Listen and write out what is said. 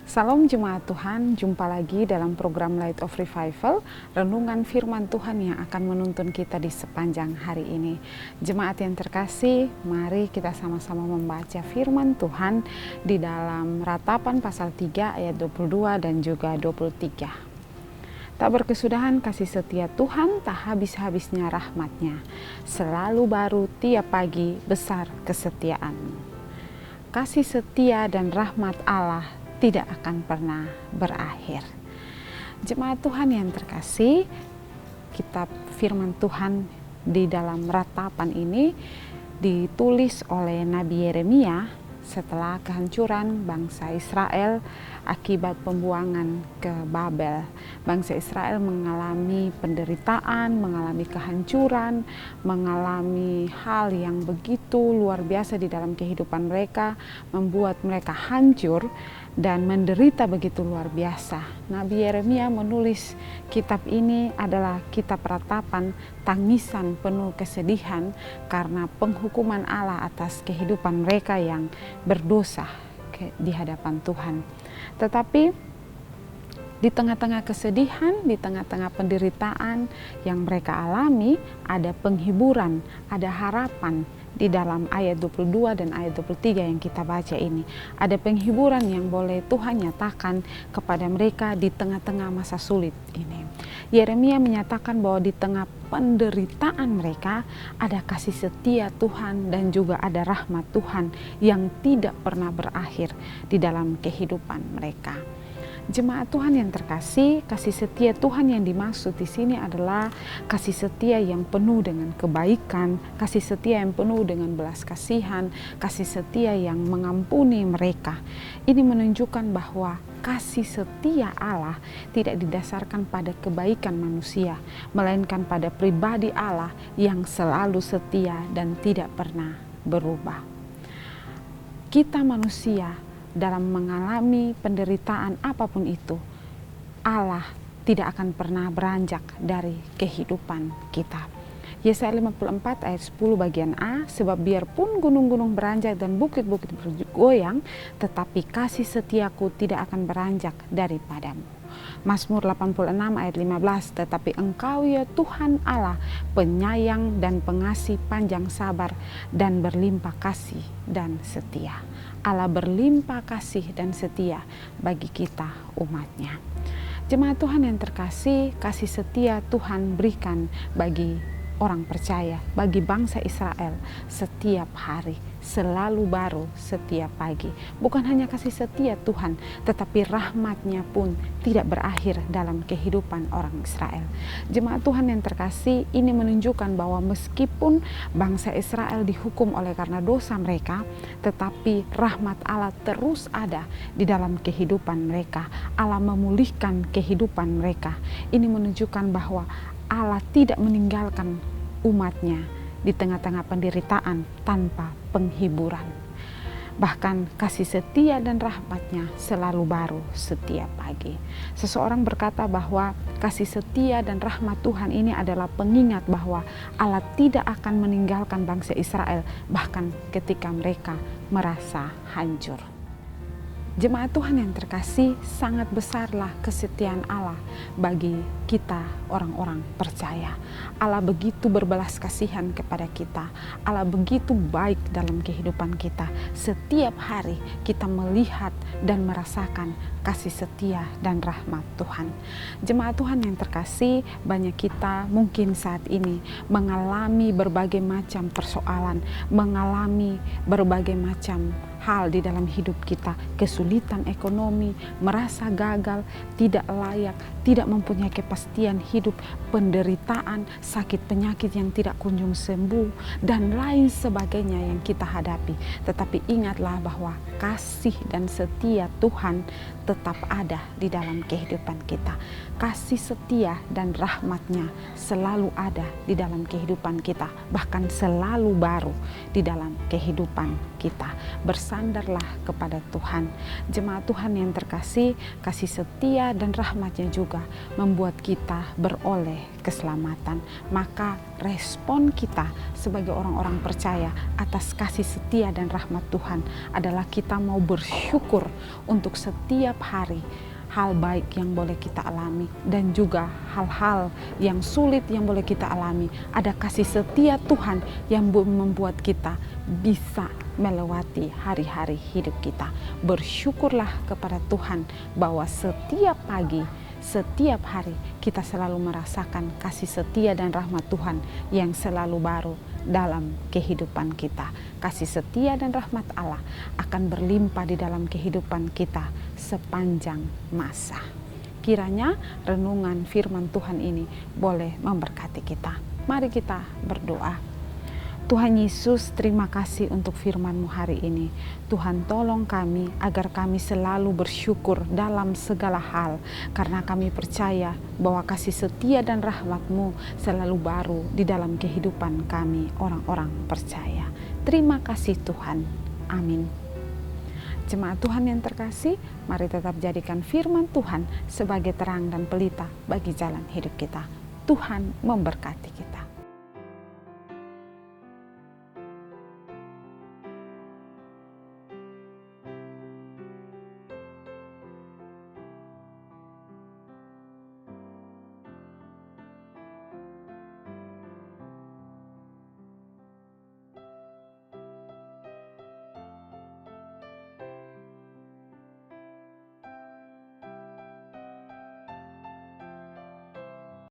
Salam Jemaat Tuhan, jumpa lagi dalam program Light of Revival, renungan firman Tuhan yang akan menuntun kita di sepanjang hari ini. Jemaat yang terkasih, mari kita sama-sama membaca firman Tuhan di dalam Ratapan pasal 3 ayat 22 dan juga 23. Tak berkesudahan kasih setia Tuhan, tak habis-habisnya rahmat-Nya. Selalu baru tiap pagi besar kesetiaan-Mu. Kasih setia dan rahmat Allah tidak akan pernah berakhir. Jemaat Tuhan yang terkasih, kitab firman Tuhan di dalam Ratapan ini ditulis oleh Nabi Yeremia setelah kehancuran bangsa Israel akibat pembuangan ke Babel. Bangsa Israel mengalami penderitaan, mengalami kehancuran, mengalami hal yang begitu luar biasa di dalam kehidupan mereka, membuat mereka hancur dan menderita begitu luar biasa. Nabi Yeremia menulis kitab ini adalah kitab ratapan, tangisan penuh kesedihan karena penghukuman Allah atas kehidupan mereka yang berdosa di hadapan Tuhan. Tetapi di tengah-tengah kesedihan, di tengah-tengah penderitaan yang mereka alami, ada penghiburan, ada harapan. Di dalam ayat 22 dan ayat 23 yang kita baca ini, ada penghiburan yang boleh Tuhan nyatakan kepada mereka di tengah-tengah masa sulit ini. Yeremia menyatakan bahwa di tengah penderitaan mereka ada kasih setia Tuhan dan juga ada rahmat Tuhan yang tidak pernah berakhir di dalam kehidupan mereka. Jemaat Tuhan yang terkasih, kasih setia Tuhan yang dimaksud di sini adalah kasih setia yang penuh dengan kebaikan, kasih setia yang penuh dengan belas kasihan, kasih setia yang mengampuni mereka. Ini menunjukkan bahwa kasih setia Allah tidak didasarkan pada kebaikan manusia, melainkan pada pribadi Allah yang selalu setia dan tidak pernah berubah. Kita manusia dalam mengalami penderitaan apapun itu, Allah tidak akan pernah beranjak dari kehidupan kita. Yesaya 54 ayat 10 bagian A, sebab biarpun gunung-gunung beranjak dan bukit-bukit bergoyang, tetapi kasih setiaku tidak akan beranjak daripadamu. Mazmur 86 ayat 15, tetapi Engkau ya Tuhan Allah, penyayang dan pengasih panjang sabar dan berlimpah kasih dan setia. Allah berlimpah kasih dan setia bagi kita umat-Nya. Jemaat Tuhan yang terkasih, kasih setia Tuhan berikan bagi orang percaya, bagi bangsa Israel setiap hari, selalu baru setiap pagi. Bukan hanya kasih setia Tuhan, tetapi rahmat-Nya pun tidak berakhir dalam kehidupan orang Israel. Jemaat Tuhan yang terkasih, ini menunjukkan bahwa meskipun bangsa Israel dihukum oleh karena dosa mereka, tetapi rahmat Allah terus ada di dalam kehidupan mereka. Allah memulihkan kehidupan mereka. Ini menunjukkan bahwa Allah tidak meninggalkan umat-Nya di tengah-tengah penderitaan tanpa penghiburan. Bahkan kasih setia dan rahmat-Nya selalu baru setiap pagi. Seseorang berkata bahwa kasih setia dan rahmat Tuhan ini adalah pengingat bahwa Allah tidak akan meninggalkan bangsa Israel bahkan ketika mereka merasa hancur. Jemaat Tuhan yang terkasih, sangat besarlah kesetiaan Allah bagi kita orang-orang percaya. Allah begitu berbelas kasihan kepada kita. Allah begitu baik dalam kehidupan kita. Setiap hari kita melihat dan merasakan kasih setia dan rahmat Tuhan. Jemaat Tuhan yang terkasih, banyak kita mungkin saat ini mengalami berbagai macam persoalan, mengalami berbagai macam hal di dalam hidup kita, kesulitan ekonomi, merasa gagal, tidak layak, tidak mempunyai kepastian hidup, penderitaan, sakit penyakit yang tidak kunjung sembuh, dan lain sebagainya yang kita hadapi. Tetapi ingatlah bahwa kasih dan setia Tuhan tetap ada di dalam kehidupan kita. Kasih setia dan rahmat-Nya selalu ada di dalam kehidupan kita, bahkan selalu baru di dalam kehidupan kita. Bersandarlah kepada Tuhan. Jemaat Tuhan yang terkasih, kasih setia dan rahmat-Nya juga membuat kita beroleh keselamatan. Maka respon kita sebagai orang-orang percaya atas kasih setia dan rahmat Tuhan adalah kita mau bersyukur untuk setiap hari hal baik yang boleh kita alami dan juga hal-hal yang sulit yang boleh kita alami. Ada kasih setia Tuhan yang membuat kita bisa melewati hari-hari hidup kita. Bersyukurlah kepada Tuhan bahwa setiap pagi, setiap hari kita selalu merasakan kasih setia dan rahmat Tuhan yang selalu baru dalam kehidupan kita. Kasih setia dan rahmat Allah akan berlimpah di dalam kehidupan kita sepanjang masa. Kiranya renungan firman Tuhan ini boleh memberkati kita. Mari kita berdoa. Tuhan Yesus, terima kasih untuk firman-Mu hari ini. Tuhan, tolong kami agar kami selalu bersyukur dalam segala hal, karena kami percaya bahwa kasih setia dan rahmat-Mu selalu baru di dalam kehidupan kami, orang-orang percaya. Terima kasih Tuhan. Amin. Jemaat Tuhan yang terkasih, mari tetap jadikan firman Tuhan sebagai terang dan pelita bagi jalan hidup kita. Tuhan memberkati kita.